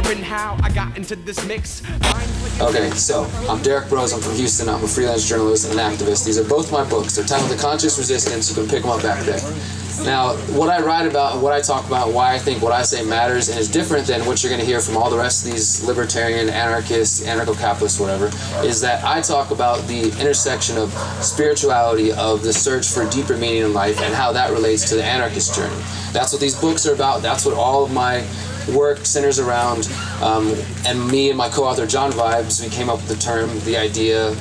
wondering how I got into this mix. Okay, so I'm Derrick Broze. I'm from Houston. I'm a freelance journalist and an activist. These are both my books. They're titled The Conscious Resistance. You can pick them up back there. Now, what I write about and what I talk about, why I think what I say matters and is different than what you're going to hear from all the rest of these libertarian, anarchists, anarcho-capitalists, whatever, is that I talk about the intersection of spirituality, of the search for deeper meaning in life, and how that relates to the anarchist journey. That's what these books are about. That's what all of my work centers around. And me and my co-author John Vibes, we came up with the term, the idea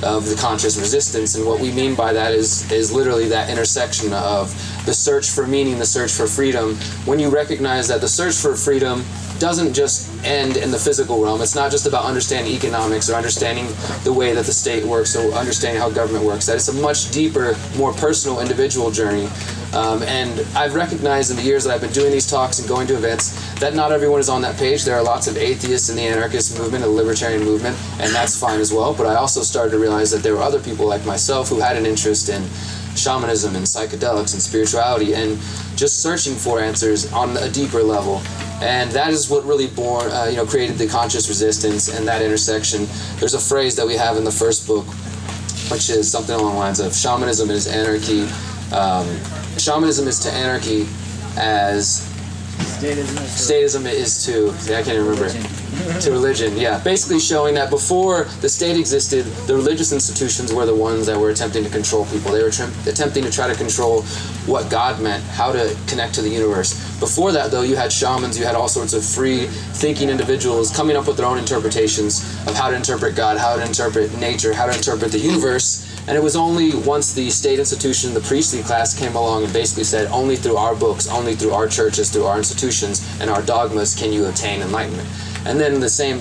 of the conscious resistance, and what we mean by that is literally that intersection of the search for meaning, the search for freedom. When you recognize that the search for freedom doesn't just end in the physical realm. It's not just about understanding economics or understanding the way that the state works or understanding how government works. That it's a much deeper, more personal, individual journey. And I've recognized in the years that I've been doing these talks and going to events that not everyone is on that page. There are lots of atheists in the anarchist movement, the libertarian movement, and that's fine as well. But I also started to realize that there were other people like myself who had an interest in shamanism and psychedelics and spirituality and just searching for answers on a deeper level. And that is what really created the conscious resistance and that intersection. There's a phrase that we have in the first book, which is something along the lines of shamanism is anarchy. Shamanism is to anarchy as statism is to, I can't remember it, to religion, yeah. Basically showing that before the state existed, the religious institutions were the ones that were attempting to control people. They were attempting to try to control what God meant, how to connect to the universe. Before that, though, you had shamans, you had all sorts of free thinking individuals coming up with their own interpretations of how to interpret God, how to interpret nature, how to interpret the universe. And it was only once the state institution, the priestly class came along and basically said, only through our books, only through our churches, through our institutions, and our dogmas can you attain enlightenment. And then the same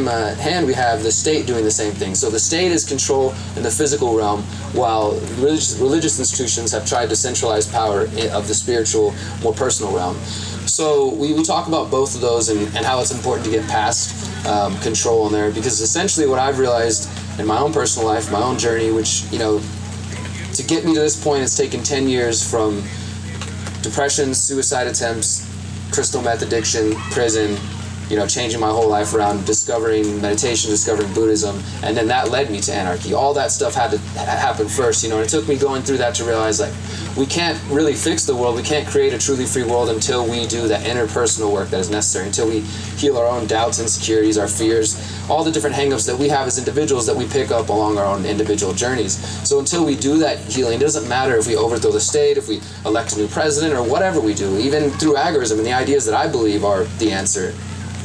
hand we have the state doing the same thing. So the state is control in the physical realm, while religious institutions have tried to centralize power of the spiritual, more personal realm. So we talk about both of those and how it's important to get past control in there, because essentially what I've realized in my own personal life, my own journey, which, to get me to this point, it's taken 10 years from depression, suicide attempts, crystal meth addiction, prison, changing my whole life around, discovering meditation, discovering Buddhism, and then that led me to anarchy. All that stuff had to happen first, and it took me going through that to realize, we can't really fix the world, we can't create a truly free world until we do that interpersonal work that is necessary, until we heal our own doubts, insecurities, our fears, all the different hang-ups that we have as individuals that we pick up along our own individual journeys. So until we do that healing, it doesn't matter if we overthrow the state, if we elect a new president, or whatever we do, even through agorism and the ideas that I believe are the answer.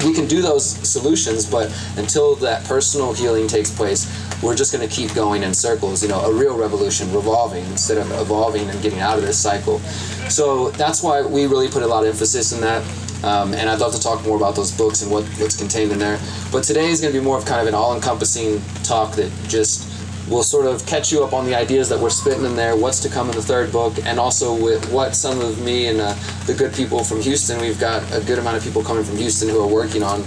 We can do those solutions, but until that personal healing takes place, we're just going to keep going in circles, a real revolution, revolving instead of evolving and getting out of this cycle. So that's why we really put a lot of emphasis in that, and I'd love to talk more about those books and what's contained in there. But today is going to be more of kind of an all-encompassing talk that just will sort of catch you up on the ideas that we're spitting in there, what's to come in the third book, and also with what some of me and the good people from Houston, we've got a good amount of people coming from Houston who are working on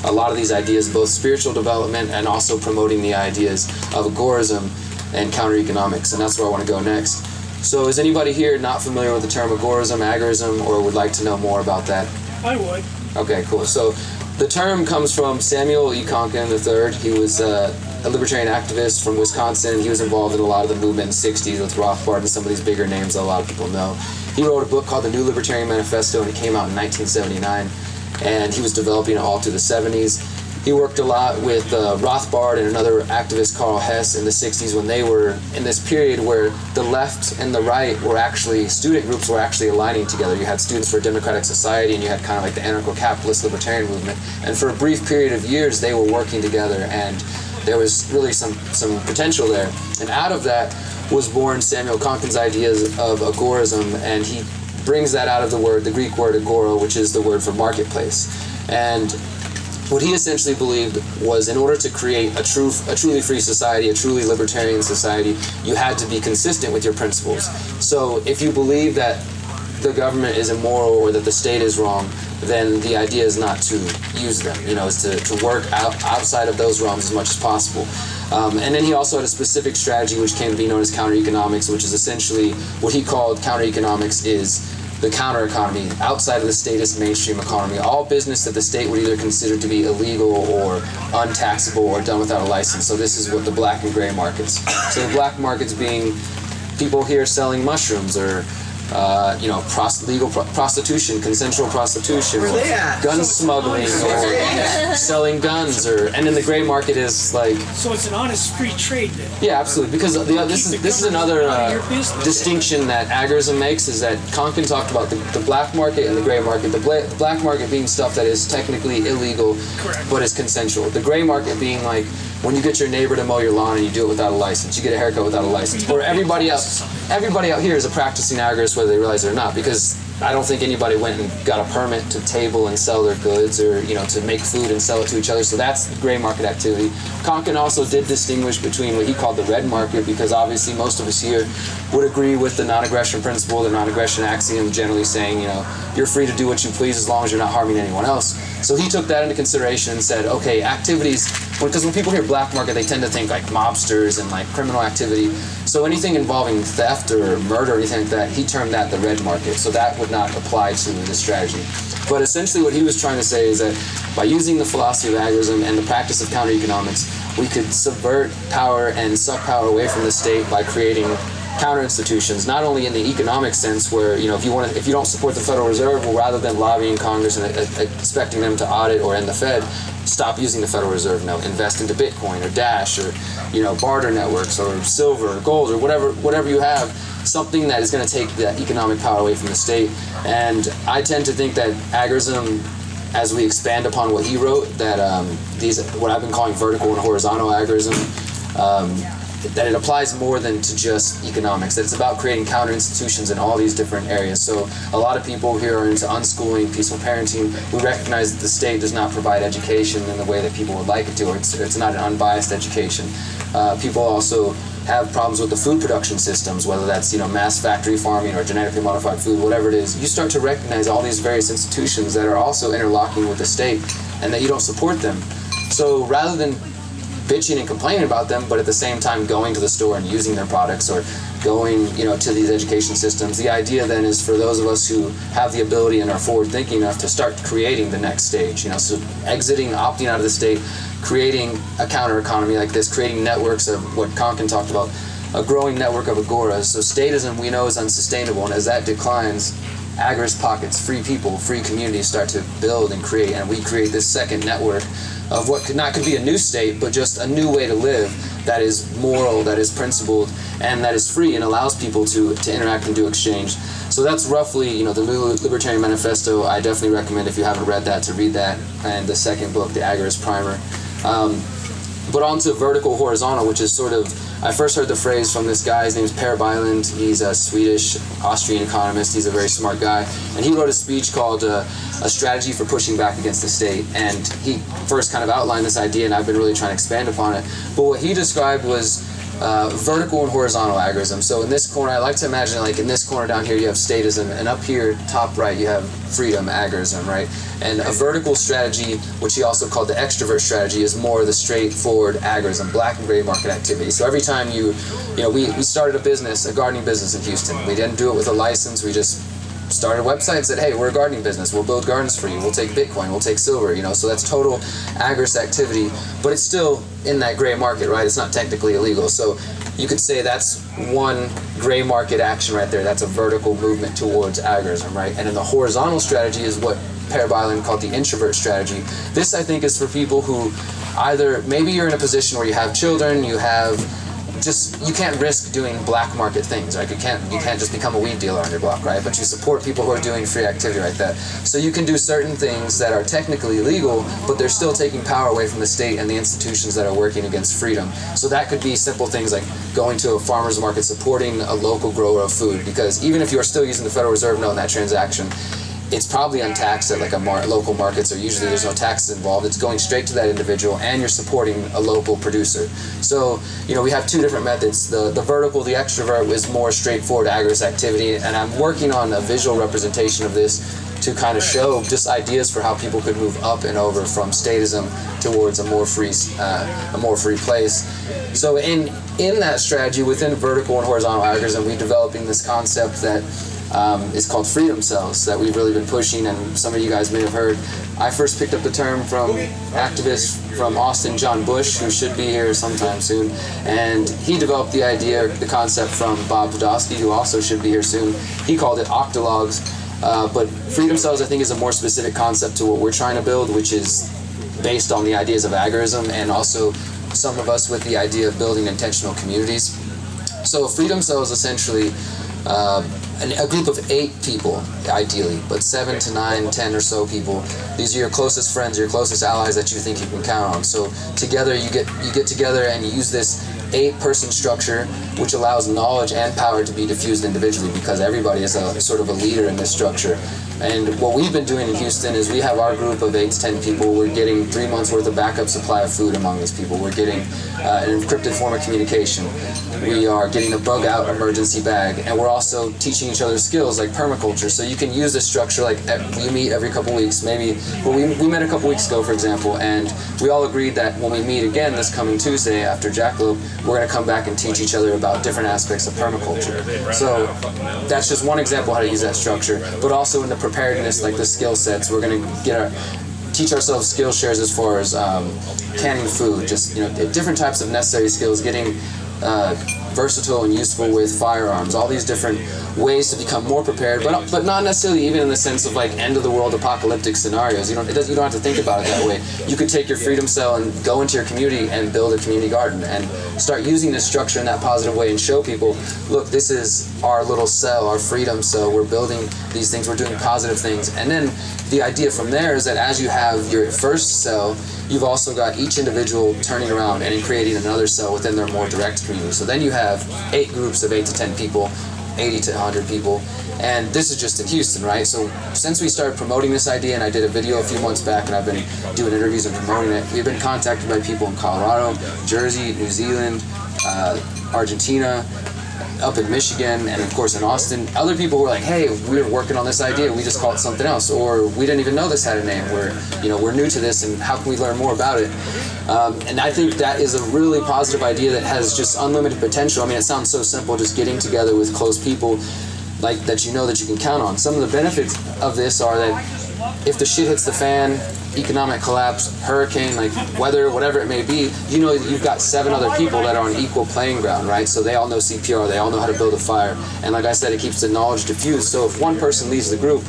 a lot of these ideas, both spiritual development and also promoting the ideas of agorism and counter-economics, and that's where I want to go next. So is anybody here not familiar with the term agorism, agorism, or would like to know more about that? I would. Okay, cool. So the term comes from Samuel E. Konkin III. He was a libertarian activist from Wisconsin. He was involved in a lot of the movement in the 60s with Rothbard and some of these bigger names that a lot of people know. He wrote a book called The New Libertarian Manifesto, and it came out in 1979, and he was developing it all through the 70s. He worked a lot with Rothbard and another activist, Karl Hess, in the 60s when they were in this period where the left and the right were actually, student groups were actually aligning together. You had Students for a Democratic Society, and you had kind of like the anarcho-capitalist libertarian movement. And for a brief period of years, they were working together, and there was really some potential there. And out of that was born Samuel Konkin's ideas of agorism, and he brings that out of the Greek word agora, which is the word for marketplace. And what he essentially believed was, in order to create a truly free society, a truly libertarian society, you had to be consistent with your principles. So if you believe that the government is immoral or that the state is wrong, then the idea is not to use them, is to work outside of those realms as much as possible. And then he also had a specific strategy which came to be known as counter-economics, which is essentially what he called counter-economics is the counter economy, outside of the statist mainstream economy, all business that the state would either consider to be illegal or untaxable or done without a license. So this is what the black and gray markets. So the black markets being people here selling mushrooms or legal prostitution, consensual prostitution, or gun smuggling, or selling guns, and then the gray market is like. So it's an honest free trade then. Yeah, absolutely. Because this is another distinction that agorism makes, is that Konkin talked about the black market and the gray market. The black market being stuff that is technically illegal, but is consensual. The gray market being like when you get your neighbor to mow your lawn and you do it without a license. You get a haircut without a license. Or everybody out here is a practicing agorist whether they realize it or not, because I don't think anybody went and got a permit to table and sell their goods, or to make food and sell it to each other. So that's gray market activity. Konkin also did distinguish between what he called the red market, because obviously most of us here would agree with the non-aggression principle, the non-aggression axiom, generally saying, you're free to do what you please as long as you're not harming anyone else. So he took that into consideration and said, okay, activities, because when people hear black market, they tend to think like mobsters and like criminal activity. So anything involving theft or murder or anything like that, he termed that the red market. So that would not apply to this strategy. But essentially what he was trying to say is that by using the philosophy of agorism and the practice of counter-economics, we could subvert power and suck power away from the state by creating counter institutions, not only in the economic sense where, if you don't support the Federal Reserve, well, rather than lobbying Congress and expecting them to audit or end the Fed, stop using the Federal Reserve now, invest into Bitcoin or Dash or, barter networks or silver or gold or whatever you have, something that is going to take that economic power away from the state. And I tend to think that agorism, as we expand upon what he wrote, that what I've been calling vertical and horizontal agorism, that it applies more than to just economics, that it's about creating counter institutions in all these different areas. So a lot of people here are into unschooling, peaceful parenting. We recognize that the state does not provide education in the way that people would like it to, or it's not an unbiased education. People also have problems with the food production systems, whether that's mass factory farming or genetically modified food, whatever it is. You start to recognize all these various institutions that are also interlocking with the state and that you don't support them. So rather than bitching and complaining about them, but at the same time going to the store and using their products or going to these education systems, the idea then is for those of us who have the ability and are forward thinking enough to start creating the next stage, so exiting, opting out of the state, creating a counter economy like this, creating networks of what Konkin talked about, a growing network of agoras. So statism we know is unsustainable, and as that declines, agorist pockets, free people, free communities start to build and create, and we create this second network of what could be a new state, but just a new way to live that is moral, that is principled, and that is free and allows people to interact and do exchange. So that's roughly, the Libertarian Manifesto. I definitely recommend, if you haven't read that, to read that, and the second book, The Agorist Primer. But on to vertical horizontal, which is sort of, I first heard the phrase from this guy. His name is Per Bylund. He's a Swedish, Austrian economist. He's a very smart guy. And he wrote a speech called A Strategy for Pushing Back Against the State. And he first kind of outlined this idea, and I've been really trying to expand upon it. But what he described was vertical and horizontal agorism. So in this corner, I like to imagine like in this corner down here you have statism, and up here, top right, you have freedom, agorism, right? And a vertical strategy, which he also called the extrovert strategy, is more the straightforward agorism, black and gray market activity. So every time we started a business, a gardening business in Houston. We didn't do it with a license. We just started a website and said, hey, we're a gardening business. We'll build gardens for you. We'll take Bitcoin. We'll take silver. So that's total agorist activity, but it's still in that gray market, right? It's not technically illegal. So you could say that's one gray market action right there. That's a vertical movement towards agorism, right? And then the horizontal strategy is what Per Bylund called the introvert strategy. This, I think, is for people who either, maybe you're in a position where you have children, you can't risk doing black market things, right? You can't just become a weed dealer on your block, right? But you support people who are doing free activity like that. So you can do certain things that are technically illegal, but they're still taking power away from the state and the institutions that are working against freedom. So that could be simple things like going to a farmer's market, supporting a local grower of food, because even if you are still using the Federal Reserve note in that transaction, it's probably untaxed at like local markets, or usually there's no taxes involved. It's going straight to that individual, and you're supporting a local producer. So, we have two different methods. The vertical, the extrovert, is more straightforward agorist activity, and I'm working on a visual representation of this to kind of show just ideas for how people could move up and over from statism towards a more free place. So in that strategy, within vertical and horizontal agorism, we're developing this concept that is called freedom cells that we've really been pushing, and some of you guys may have heard. I first picked up the term from activists from Austin, John Bush, who should be here sometime soon, and he developed the idea, the concept from Bob Podolsky, who also should be here soon. He called it octalogs, but freedom cells I think is a more specific concept to what we're trying to build, which is based on the ideas of agorism, and also some of us with the idea of building intentional communities. So a freedom cell is essentially a group of 8 people, ideally, but 7 to 9, 10 or so people. These are your closest friends, your closest allies that you think you can count on. So together you get together and you use this 8-person structure, which allows knowledge and power to be diffused individually, because everybody is a sort of a leader in this structure. And what we've been doing in Houston is we have our group of 8 to 10 people. We're getting 3 months worth of backup supply of food among these people. We're getting an encrypted form of communication. We are getting a bug out emergency bag, and we're also teaching each other skills like permaculture. So you can use this structure like you meet every couple weeks. Maybe we met a couple weeks ago, for example, and we all agreed that when we meet again this coming Tuesday after Jackalope, we're going to come back and teach each other about different aspects of permaculture. So that's just one example how to use that structure, but also in the preparedness, like the skill sets, we're going to teach ourselves skill shares as far as canning food, just different types of necessary skills, getting versatile and useful with firearms, all these different ways to become more prepared, but not necessarily even in the sense of like end of the world apocalyptic scenarios. You don't have to think about it that way. You could take your freedom cell and go into your community and build a community garden and start using this structure in that positive way and show people, look, this is our little cell, our freedom cell. We're building these things, we're doing positive things. And then the idea from there is that as you have your first cell, you've also got each individual turning around and creating another cell within their more direct community. So then you have 8 groups of 8 to 10 people, 80 to 100 people, and this is just in Houston, right? So since we started promoting this idea, and I did a video a few months back, and I've been doing interviews and promoting it, we've been contacted by people in Colorado, Jersey, New Zealand, Argentina, up in Michigan, and of course in Austin. Other people were like, hey, we're working on this idea, we just call it something else, or we didn't even know this had a name, we're new to this, and how can we learn more about it? And I think that is a really positive idea that has just unlimited potential. I mean, it sounds so simple, just getting together with close people like that you know that you can count on. Some of the benefits of this are that if the shit hits the fan, economic collapse, hurricane, like weather, whatever it may be, you know you've got 7 other people that are on equal playing ground, right? So they all know CPR, they all know how to build a fire, and like I said, it keeps the knowledge diffused. So if one person leaves the group,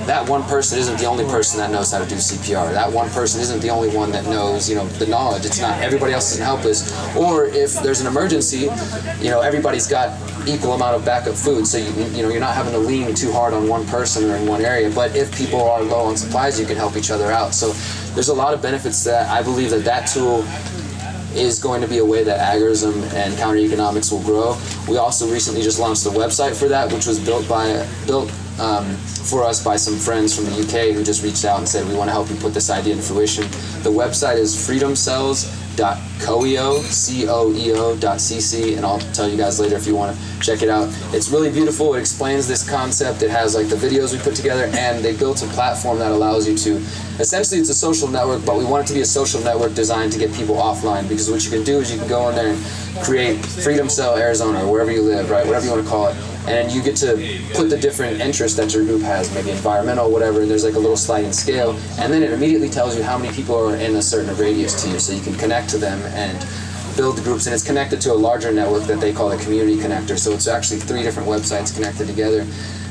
that one person isn't the only person that knows how to do CPR. That one person isn't the only one that knows, the knowledge. It's not everybody else isn't helpless. Or if there's an emergency, everybody's got equal amount of backup food, so you're not having to lean too hard on one person or in one area. But if people are low on supplies, you can help each other out. So there's a lot of benefits to that. I believe that tool is going to be a way that agorism and counter-economics will grow. We also recently just launched a website for that, which was built for us by some friends from the UK who just reached out and said, we want to help you put this idea into fruition. The website is freedomcells.coeo.cc, and I'll tell you guys later if you want to check it out. It's really beautiful. It explains this concept. It has like the videos we put together, and they built a platform that allows you to, essentially it's a social network, but we want it to be a social network designed to get people offline, because what you can do is you can go in there and create Freedom Cell Arizona, or wherever you live, right, whatever you want to call it, and you get to put the different interests that your group has, maybe environmental, whatever, and there's like a little sliding scale, and then it immediately tells you how many people are in a certain radius to you, so you can connect to them and build the groups, and it's connected to a larger network that they call a community connector, so it's actually 3 different websites connected together,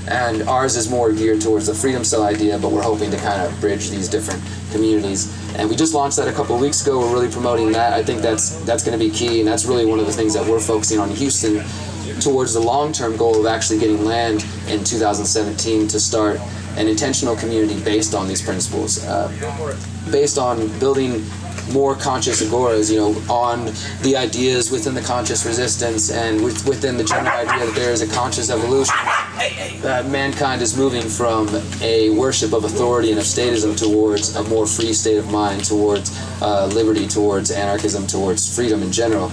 and ours is more geared towards the Freedom Cell idea, but we're hoping to kind of bridge these different communities, and we just launched that a couple of weeks ago. We're really promoting that. I think that's going to be key, and that's really one of the things that we're focusing on in Houston towards the long-term goal of actually getting land in 2017 to start an intentional community based on these principles, based on building more conscious agoras, on the ideas within the conscious resistance and within the general idea that there is a conscious evolution, that mankind is moving from a worship of authority and of statism towards a more free state of mind, towards liberty, towards anarchism, towards freedom in general.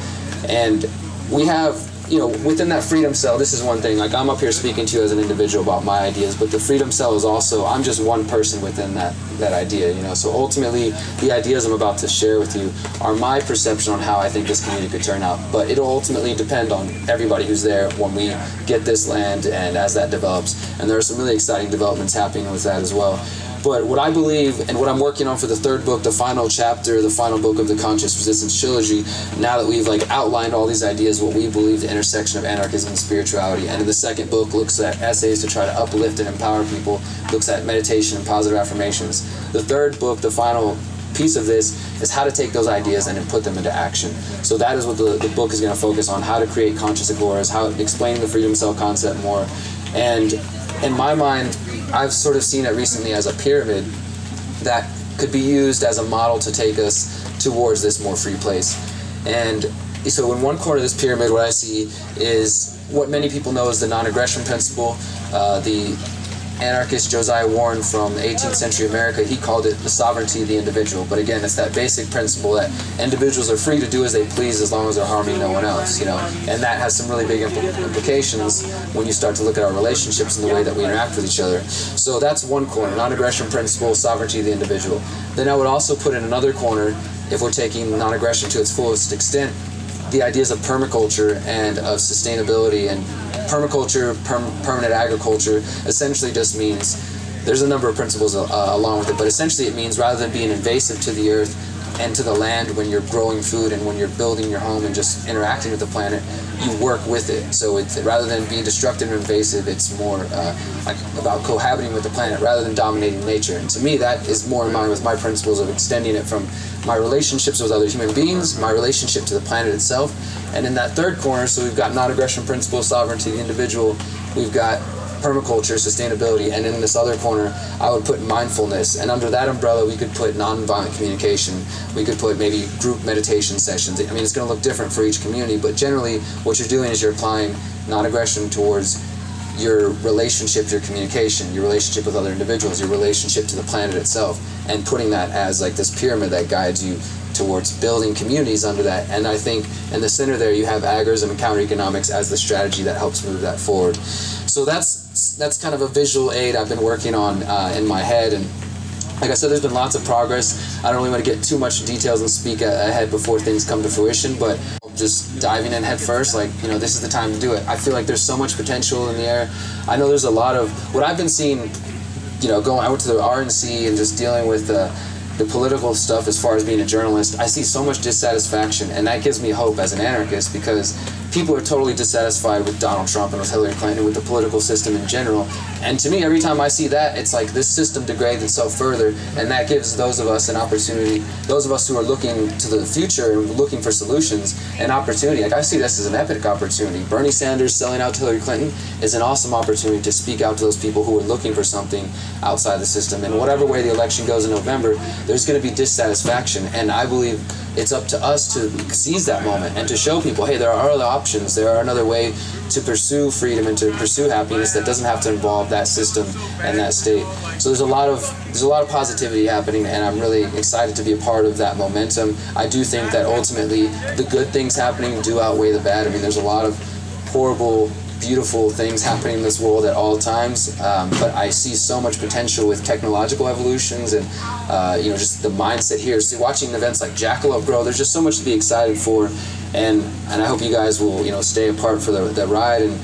And we have within that freedom cell, this is one thing. Like, I'm up here speaking to you as an individual about my ideas, but the freedom cell is also, I'm just one person within that idea, So ultimately, the ideas I'm about to share with you are my perception on how I think this community could turn out. But it'll ultimately depend on everybody who's there when we get this land and as that develops. And there are some really exciting developments happening with that as well. But what I believe, and what I'm working on for the third book, the final chapter, the final book of the Conscious Resistance trilogy, now that we've outlined all these ideas, what we believe the intersection of anarchism and spirituality, and in the second book looks at essays to try to uplift and empower people, looks at meditation and positive affirmations. The third book, the final piece of this, is how to take those ideas and then put them into action. So that is what the book is going to focus on, how to create conscious agoras, how to explain the freedom cell concept more. And in my mind, I've sort of seen it recently as a pyramid that could be used as a model to take us towards this more free place. And so in one corner of this pyramid, what I see is what many people know as the non-aggression principle. The anarchist Josiah Warren from 18th century America, he called it the sovereignty of the individual. But again, it's that basic principle that individuals are free to do as they please as long as they're harming no one else, And that has some really big implications when you start to look at our relationships and the way that we interact with each other. So that's one corner, non-aggression principle, sovereignty of the individual. Then I would also put in another corner, if we're taking non-aggression to its fullest extent, the ideas of permaculture and of sustainability. And permaculture, permanent agriculture, essentially just means, there's a number of principles along with it, but essentially it means rather than being invasive to the earth and to the land when you're growing food and when you're building your home and just interacting with the planet, you work with it. So it's, rather than being destructive and invasive, it's more about cohabiting with the planet rather than dominating nature. And to me, that is more in line with my principles of extending it from my relationships with other human beings, my relationship to the planet itself. And in that third corner, so we've got non-aggression principle, sovereignty of the individual, we've got permaculture, sustainability, and in this other corner, I would put mindfulness. And under that umbrella, we could put nonviolent communication. We could put maybe group meditation sessions. I mean, it's going to look different for each community, but generally, what you're doing is you're applying non-aggression towards your relationship, your communication, your relationship with other individuals, your relationship to the planet itself, and putting that as this pyramid that guides you towards building communities under that. And I think in the center there you have agorism and counter-economics as the strategy that helps move that forward. So that's kind of a visual aid I've been working on in my head. And like I said, there's been lots of progress. I don't really want to get too much details and speak ahead before things come to fruition, but just diving in head first, this is the time to do it. I feel like there's so much potential in the air. I know there's a lot of, what I've been seeing, I went to the RNC and just dealing with the political stuff as far as being a journalist, I see so much dissatisfaction, and that gives me hope as an anarchist, because people are totally dissatisfied with Donald Trump and with Hillary Clinton and with the political system in general. And to me, every time I see that, it's like this system degrades itself further, and that gives those of us an opportunity, those of us who are looking to the future and looking for solutions, an opportunity. Like, I see this as an epic opportunity. Bernie Sanders selling out to Hillary Clinton is an awesome opportunity to speak out to those people who are looking for something outside the system. And whatever way the election goes in November, there's going to be dissatisfaction, and I believe it's up to us to seize that moment and to show people, hey, there are other options, there are another way to pursue freedom and to pursue happiness that doesn't have to involve that system and that state. So there's a lot of positivity happening, and I'm really excited to be a part of that momentum. I do think that ultimately the good things happening do outweigh the bad. I mean, there's a lot of horrible, beautiful things happening in this world at all times, but I see so much potential with technological evolutions and just the mindset here. See, watching events like Jackalope grow, there's just so much to be excited for, and I hope you guys will stay apart for the ride and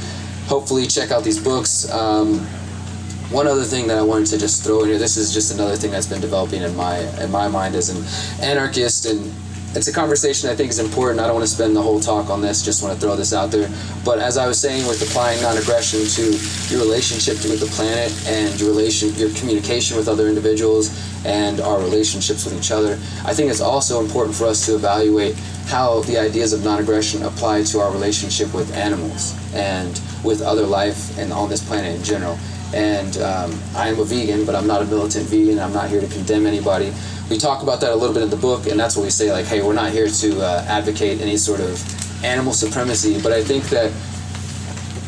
hopefully check out these books. One other thing that I wanted to just throw in here, this is just another thing that's been developing in my mind as an anarchist, and it's a conversation I think is important. I don't want to spend the whole talk on this, just want to throw this out there. But as I was saying, with applying non-aggression to your relationship with the planet and your communication with other individuals and our relationships with each other, I think it's also important for us to evaluate how the ideas of non-aggression apply to our relationship with animals and with other life and on this planet in general. And I am a vegan, but I'm not a militant vegan. I'm not here to condemn anybody. We talk about that a little bit in the book, and that's what we say, like, hey, we're not here to advocate any sort of animal supremacy, but I think that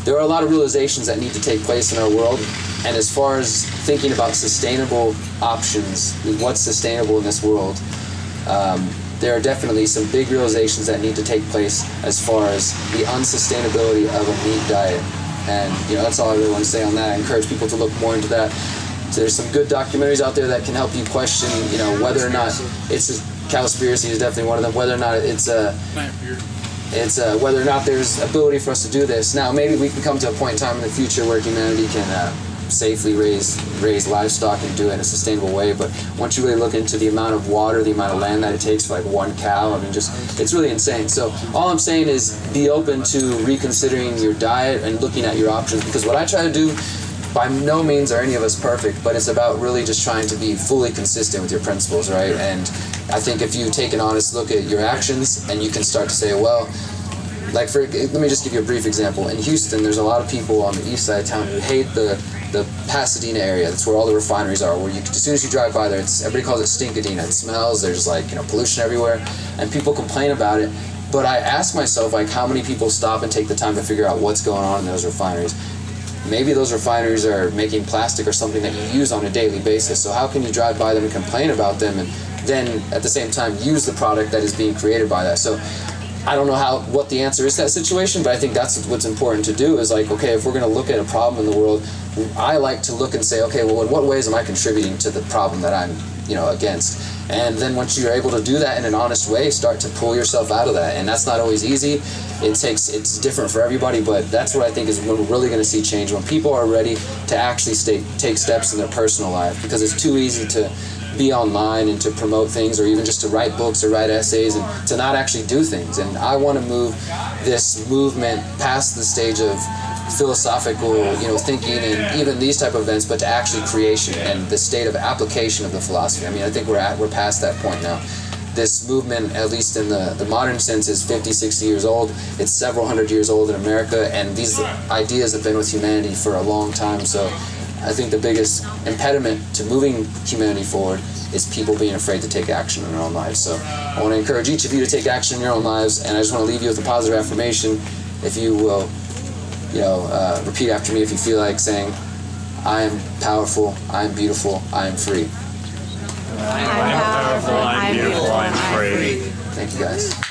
there are a lot of realizations that need to take place in our world, and as far as thinking about sustainable options, what's sustainable in this world, there are definitely some big realizations that need to take place as far as the unsustainability of a meat diet. And that's all I really want to say on that. I encourage people to look more into that. So there's some good documentaries out there that can help you question, whether or not Cowspiracy is definitely one of them. Whether or not whether or not there's ability for us to do this. Now, maybe we can come to a point in time in the future where humanity can safely raise livestock and do it in a sustainable way. But once you really look into the amount of water, the amount of land that it takes for like one cow, it's really insane. So all I'm saying is be open to reconsidering your diet and looking at your options, because what I try to do, by no means are any of us perfect, but it's about really just trying to be fully consistent with your principles, right? And I think if you take an honest look at your actions, and you can start to say, well, let me just give you a brief example. In Houston, there's a lot of people on the east side of town who hate the Pasadena area. That's where all the refineries are, where as soon as you drive by there, everybody calls it Stinkadena. It smells, there's pollution everywhere, and people complain about it. But I ask myself, how many people stop and take the time to figure out what's going on in those refineries? Maybe those refineries are making plastic or something that you use on a daily basis. So how can you drive by them and complain about them, and then at the same time use the product that is being created by that? So I don't know what the answer is to that situation, but I think that's what's important to do is okay, if we're going to look at a problem in the world, I like to look and say, okay, well, in what ways am I contributing to the problem that I'm against? And then once you're able to do that in an honest way, start to pull yourself out of that. And that's not always easy. It's different for everybody, but that's what I think is when we're really going to see change, when people are ready to actually take steps in their personal life, because it's too easy to be online and to promote things, or even just to write books or write essays and to not actually do things. And I want to move this movement past the stage of philosophical thinking and even these type of events, but to actually creation and the state of application of the philosophy. I think we're past that point now. This movement, at least in the modern sense, is 50, 60 years old. It's several hundred years old in America, and these ideas have been with humanity for a long time. So I think the biggest impediment to moving humanity forward is people being afraid to take action in their own lives. So I want to encourage each of you to take action in your own lives, and I just want to leave you with a positive affirmation. If you will, repeat after me if you feel like, saying, I am powerful, I am beautiful, I am free. I am powerful, I am beautiful, I am free. Thank you guys.